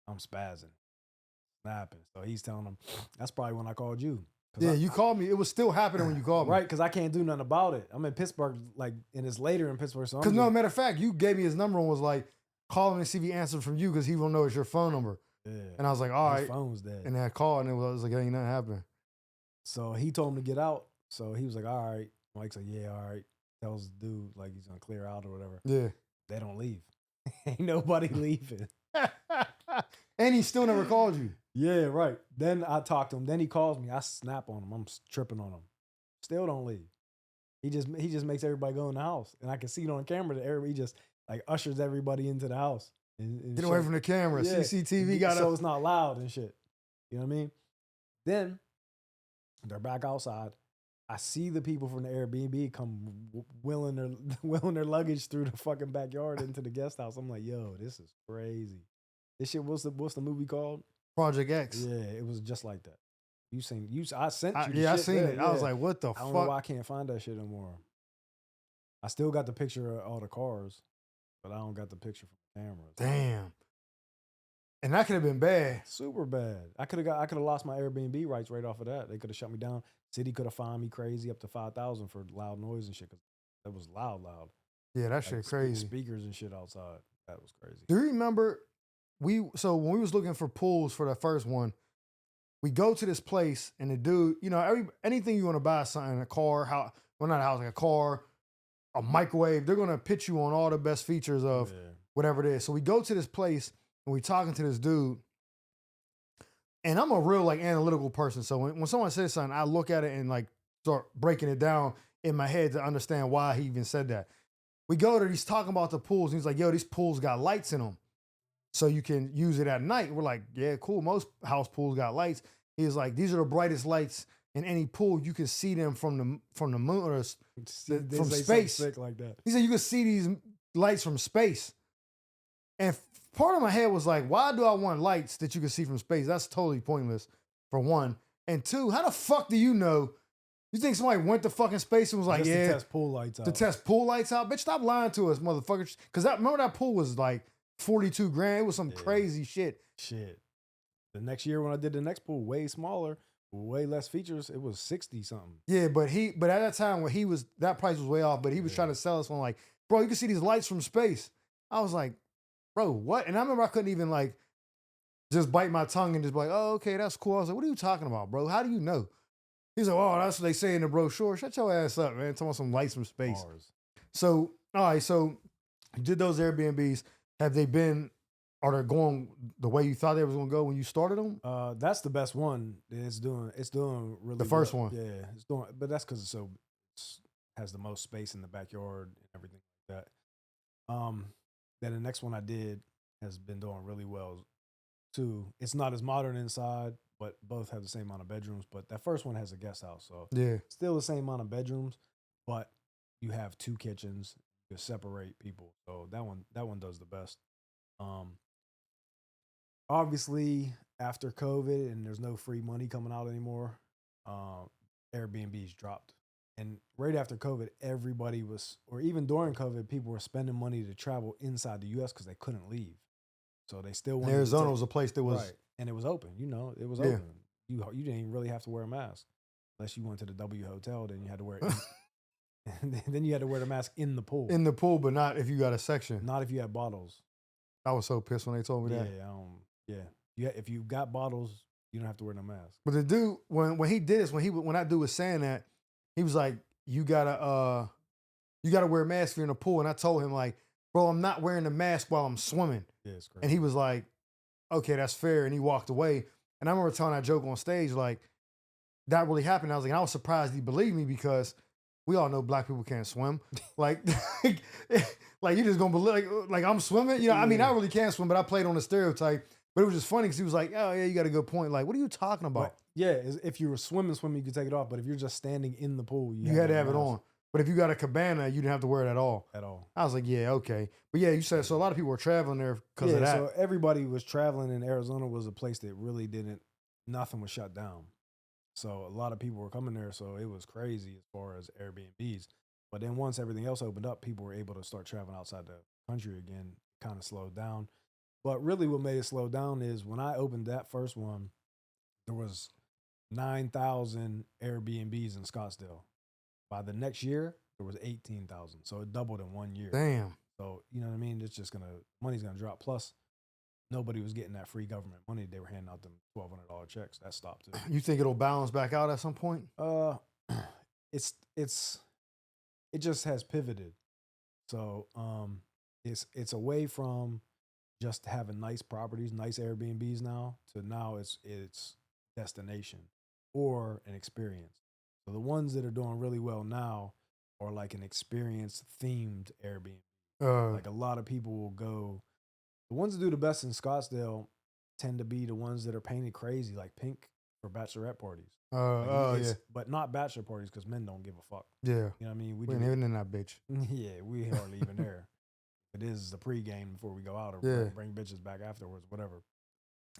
I'm spazzing, snapping. So he's telling him, that's probably when I called you. Yeah, you called me. It was still happening when you called me. Right, because I can't do nothing about it. I'm in Pittsburgh, like, and it's later in Pittsburgh. So because no, matter of fact, you gave me his number and was like, call him and see if he answered from you because he won't know it's your phone number. Yeah. And I was like, all right. His phone's dead. And then I called and it was like, ain't nothing happening. So he told him to get out. So he was like, all right. Mike's like, yeah, all right. Tells the dude like he's gonna clear out or whatever. Yeah. They don't leave. Ain't nobody leaving. And he still never called you. Yeah, right. Then I talk to him. Then he calls me. I snap on him. I'm tripping on him. Still don't leave. He just makes everybody go in the house. And I can see it on camera that everybody just like ushers everybody into the house. And get away from the camera. Yeah. CCTV got so it's not loud and shit. You know what I mean? Then they're back outside. I see the people from the Airbnb come wheeling their luggage through the fucking backyard into the guest house. I'm like, yo, this is crazy. This shit, what's the movie called? Project X. Yeah, it was just like that. I sent you. Yeah, I seen it. Yeah. I was like, what the fuck? I don't know why I can't find that shit no more. I still got the picture of all the cars, but I don't got the picture from the cameras. Damn. And that could have been bad. Super bad. I could have lost my Airbnb rights right off of that. They could have shut me down. City could have fined me crazy up to $5,000 for loud noise and shit. Cause that was loud. Yeah, that shit crazy. Speakers and shit outside. That was crazy. Do you remember so when we was looking for pools for the first one, we go to this place and the dude, you know, anything you want to buy, something, a car, not a house, like a car, a microwave. They're gonna pitch you on all the best features of whatever it is. So we go to this place and we talking to this dude. And I'm a real like analytical person. So when someone says something, I look at it and like start breaking it down in my head to understand why he even said that. We go to, he's talking about the pools. And he's like, yo, these pools got lights in them. So you can use it at night. We're like, yeah, cool. Most house pools got lights. He's like, these are the brightest lights in any pool. You can see them from the moon or from space. Like that. He said you can see these lights from space. And part of my head was like, why do I want lights that you can see from space? That's totally pointless, for one. And two, how the fuck do you know? You think somebody went to fucking space and was like, just yeah, to test pool lights out. To test pool lights out? Bitch, stop lying to us, motherfuckers. Because remember that pool was like 42 grand. It was some crazy shit. Shit. The next year when I did the next pool, way smaller, way less features, it was 60 something. Yeah, but at that time when that price was way off, but he was trying to sell us on like, bro, you can see these lights from space. I was like, bro, what? And I remember I couldn't even like just bite my tongue and just be like, oh, okay, that's cool. I was like, what are you talking about, bro? How do you know? He's like, oh, that's what they say in the brochure. Shut your ass up, man. Talking about some lights from space. Bars. So, all right, so you did those Airbnbs. Are they going the way you thought they was going to go when you started them? That's the best one. It's doing really the first well. one. Yeah, it's doing, but that's because it has the most space in the backyard and everything like that. Then the next one I did has been doing really well too. It's not as modern inside, but both have the same amount of bedrooms. But that first one has a guest house, so still the same amount of bedrooms, but you have 2 kitchens to separate people. So that one does the best. Obviously, after COVID and there's no free money coming out anymore, Airbnbs dropped. And right after COVID, everybody was, or even during COVID, people were spending money to travel inside the U.S. because they couldn't leave. So they still wanted Arizona was a place that was... Right. And it was open. It was open. You didn't even really have to wear a mask. Unless you went to the W Hotel, then you had to wear it. And then you had to wear the mask in the pool. In the pool, but not if you got a section. Not if you had bottles. I was so pissed when they told me that. Yeah. If you got bottles, you don't have to wear no mask. But the dude, when he did this, when that dude was saying that, he was like, you gotta wear a mask if you're in a pool. And I told him like, bro, I'm not wearing the mask while I'm swimming. Yeah, it's crazy. And he was like, okay, that's fair. And he walked away. And I remember telling that joke on stage, like, that really happened. I was like, I was surprised he believed me because we all know black people can't swim. Like, like you just gonna believe, like I'm swimming. You know, I mean, I really can't swim, but I played on the stereotype. But it was just funny because he was like, oh, yeah, you got a good point. Like, what are you talking about? But, yeah, if you were swimming, you could take it off. But if you're just standing in the pool, you had to have it on. But if you got a cabana, you didn't have to wear it at all. At all. I was like, yeah, okay. But yeah, you said, so a lot of people were traveling there because of that. So everybody was traveling, and Arizona was a place that really nothing was shut down. So a lot of people were coming there, so it was crazy as far as Airbnbs. But then once everything else opened up, people were able to start traveling outside the country again, kind of slowed down. But really what made it slow down is when I opened that first one, there was 9,000 Airbnbs in Scottsdale. By the next year, there was 18,000. So it doubled in 1 year. Damn. So, you know what I mean? It's just money's going to drop. Plus, nobody was getting that free government money. They were handing out them $1,200 checks. That stopped too. You think it'll balance back out at some point? It just has pivoted. So, it's away from just having nice properties, nice Airbnbs now it's destination or an experience. So the ones that are doing really well now are like an experience themed Airbnb. Like a lot of people will go. The ones that do the best in Scottsdale tend to be the ones that are painted crazy, like pink for bachelorette parties. Yeah. But not bachelor parties because men don't give a fuck. Yeah. You know what I mean? We ain't even in that bitch. Yeah, we hardly even there. It is the pregame before we go out or bring bitches back afterwards, whatever.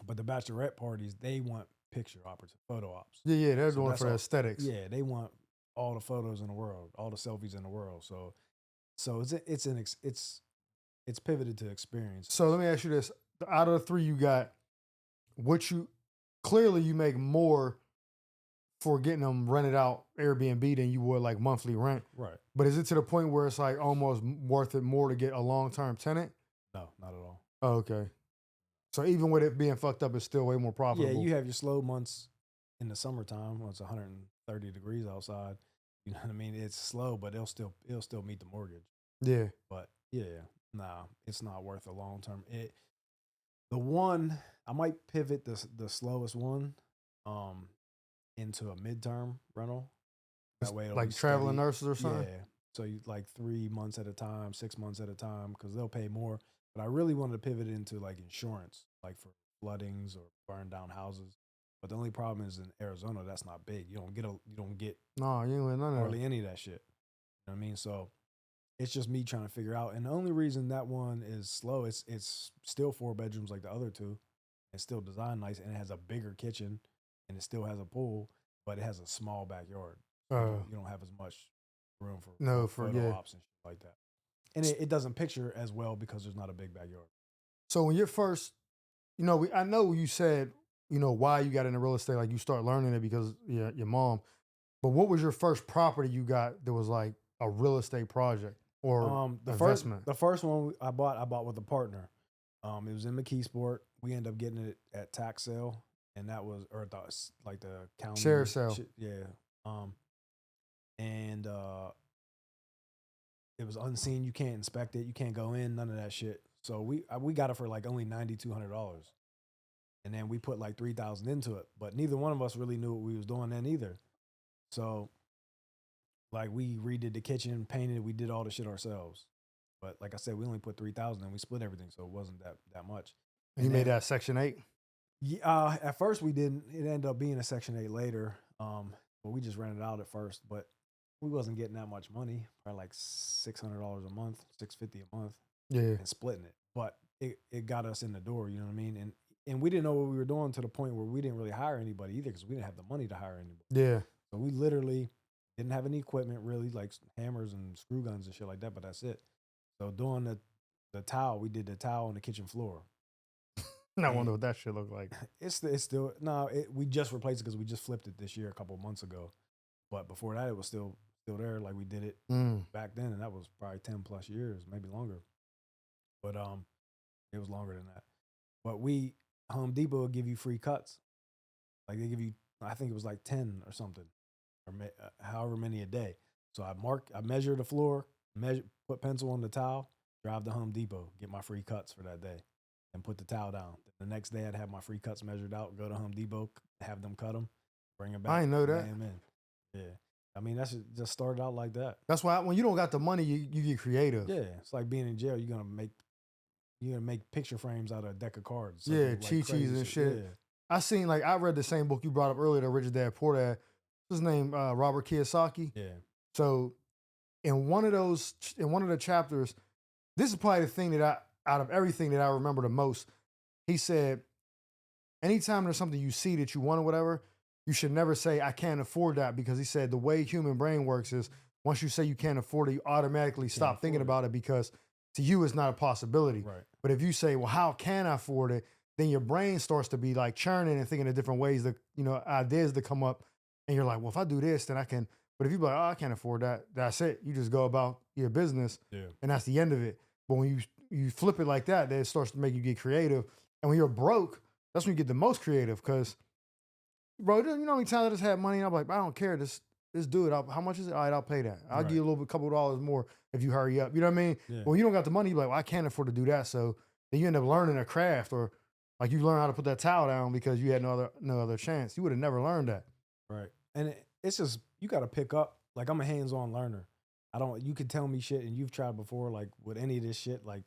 But the bachelorette parties, they want picture photo ops. Yeah, they're doing for the aesthetics. Yeah, they want all the photos in the world, all the selfies in the world. So it's pivoted to experience. So let me ask you this: out of the 3 you got, clearly you make more for getting them rented out Airbnb than you would like monthly rent. Right. But is it to the point where it's like almost worth it more to get a long-term tenant? No, not at all. Oh, okay. So even with it being fucked up, it's still way more profitable. Yeah, you have your slow months in the summertime when it's 130 degrees outside. You know what I mean? It's slow, but it'll still meet the mortgage. Yeah. But yeah, nah, it's not worth a long term. The one I might pivot the slowest one, um, into a midterm rental. It's That way it'll be like traveling steady. nurses or something. Yeah. So you like 3 months at a time, 6 months at a time, because they'll pay more. But I really wanted to pivot into like insurance, like for floodings or burn down houses. But the only problem is in Arizona, that's not big. You don't get No, you ain't with none of that. hardly any of that shit. You know what I mean? So it's just me trying to figure out. And the only reason that one is slow, it's still 4 bedrooms like the other two. It's still designed nice and it has a bigger kitchen and it still has a pool, but it has a small backyard. So you don't have as much room for No, for photo ops and shit like that. And it doesn't picture as well because there's not a big backyard. So when you're first, I know you said, why you got into real estate, like you start learning it because your mom. But what was your first property you got that was like a real estate project or investment? The first one I bought with a partner. It was in McKeesport. We ended up getting it at tax sale, and that was or like the county Share sale. yeah. And it was unseen. You can't inspect it. You can't go in. None of that shit. So we got it for like only $9,200, and then we put like 3,000 into it. But neither one of us really knew what we was doing then either. So like we redid the kitchen, painted it. We did all the shit ourselves. But like I said, we only put 3,000 and we split everything, so it wasn't that much. And you made that Section 8? Yeah, at first we didn't. It ended up being a Section 8 later. But we just rented it out at first. But we wasn't getting that much money, probably like $600 a month, $650 a month. Yeah. And splitting it. But it got us in the door, you know what I mean? And we didn't know what we were doing to the point where we didn't really hire anybody either because we didn't have the money to hire anybody. Yeah. So we literally didn't have any equipment really, like hammers and screw guns and shit like that, but that's it. So doing the towel, we did the towel on the kitchen floor. I wonder what that shit look like. It's still we just replaced it because we just flipped it this year a couple of months ago. But before that, it was still there. Like we did it back then, and that was probably 10 plus years, maybe longer. But it was longer than that. But Home Depot will give you free cuts. Like they give you, I think it was like 10 or something, or however many a day. So I measure the floor, put pencil on the towel, drive to Home Depot, get my free cuts for that day, and put the towel down. The next day I'd have my free cuts measured out, go to Home Depot, have them cut them, bring them back. I didn't know that. Yeah. I mean, that's just started out like that. That's why when you don't got the money, you get creative. Yeah. It's like being in jail. You're gonna make picture frames out of a deck of cards. So yeah, cheat and shit. Yeah. I read the same book you brought up earlier, the Rich Dad Poor Dad. What's his name? Robert Kiyosaki. Yeah. So in one of the chapters, this is probably the thing that out of everything that I remember the most. He said, anytime there's something you see that you want or whatever, you should never say, I can't afford that, because he said the way human brain works is once you say you can't afford it, you automatically stop thinking about it because to you it's not a possibility. Right. But if you say, well, how can I afford it? Then your brain starts to be like churning and thinking of different ways that, ideas to come up. And you're like, well, if I do this, then I can. But if you be like, oh, I can't afford that, that's it. You just go about your business and that's the end of it. But when you flip it like that, then it starts to make you get creative. And when you're broke, that's when you get the most creative because, bro, you know how many times I just had money and I'm like, I don't care, just do it. How much is it? All right, I'll pay that. I'll give you a couple of dollars more if you hurry up. You know what I mean? Yeah. When you don't got the money, you're like, well, I can't afford to do that. So then you end up learning a craft, or like you learn how to put that towel down because you had no other chance. You would have never learned that. Right. And it's just, you got to pick up. Like, I'm a hands-on learner. You could tell me shit, and you've tried before, like with any of this shit, like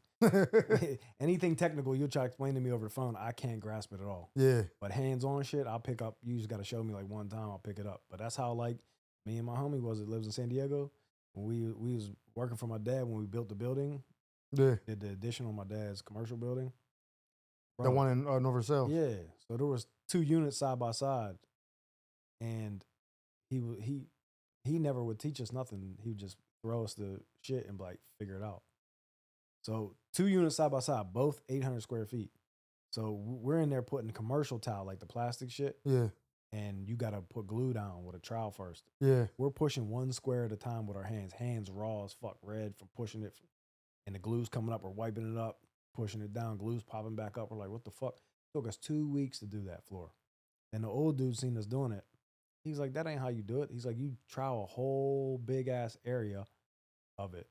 anything technical, you'll try to explain to me over the phone. I can't grasp it at all. Yeah. But hands-on shit, I'll pick up. You just got to show me like one time, I'll pick it up. But that's how like me and my homie that lives in San Diego. When we was working for my dad when we built the building. Yeah. Did the addition on my dad's commercial building. Bro, the one in North Versailles. Yeah. So there was 2 units side by side, and he never would teach us nothing. He would just throw us the shit and like figure it out. So 2 units side by side, both 800 square feet. So we're in there putting commercial tile, like the plastic shit. Yeah. And you got to put glue down with a trowel first. Yeah. We're pushing 1 square at a time with our hands. Hands raw as fuck, red from pushing it. And the glue's coming up. We're wiping it up, pushing it down. Glue's popping back up. We're like, what the fuck? It took us 2 weeks to do that floor. And the old dude seen us doing it. He's like, that ain't how you do it. He's like, you trowel a whole big ass area of it,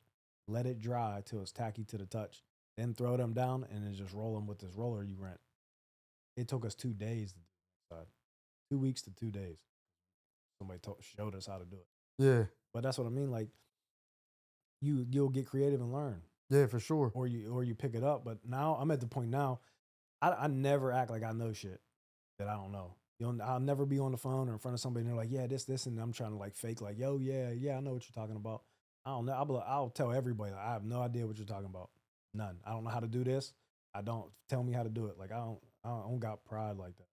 let it dry till it's tacky to the touch, then throw them down and then just roll them with this roller you rent. It took us 2 days to do that. 2 weeks to 2 days. Somebody showed us how to do it. Yeah. But that's what I mean. Like you'll get creative and learn, Yeah, for sure. or you pick it up. But now I'm at the point now. I never act like I know shit that I don't know. I'll never be on the phone or in front of somebody and they're like, yeah, this, and I'm trying to like fake like, yo, yeah, I know what you're talking about. I don't know. I'll tell everybody like, I have no idea what you're talking about. None. I don't know how to do this. I don't tell me how to do it. Like I don't got pride like that.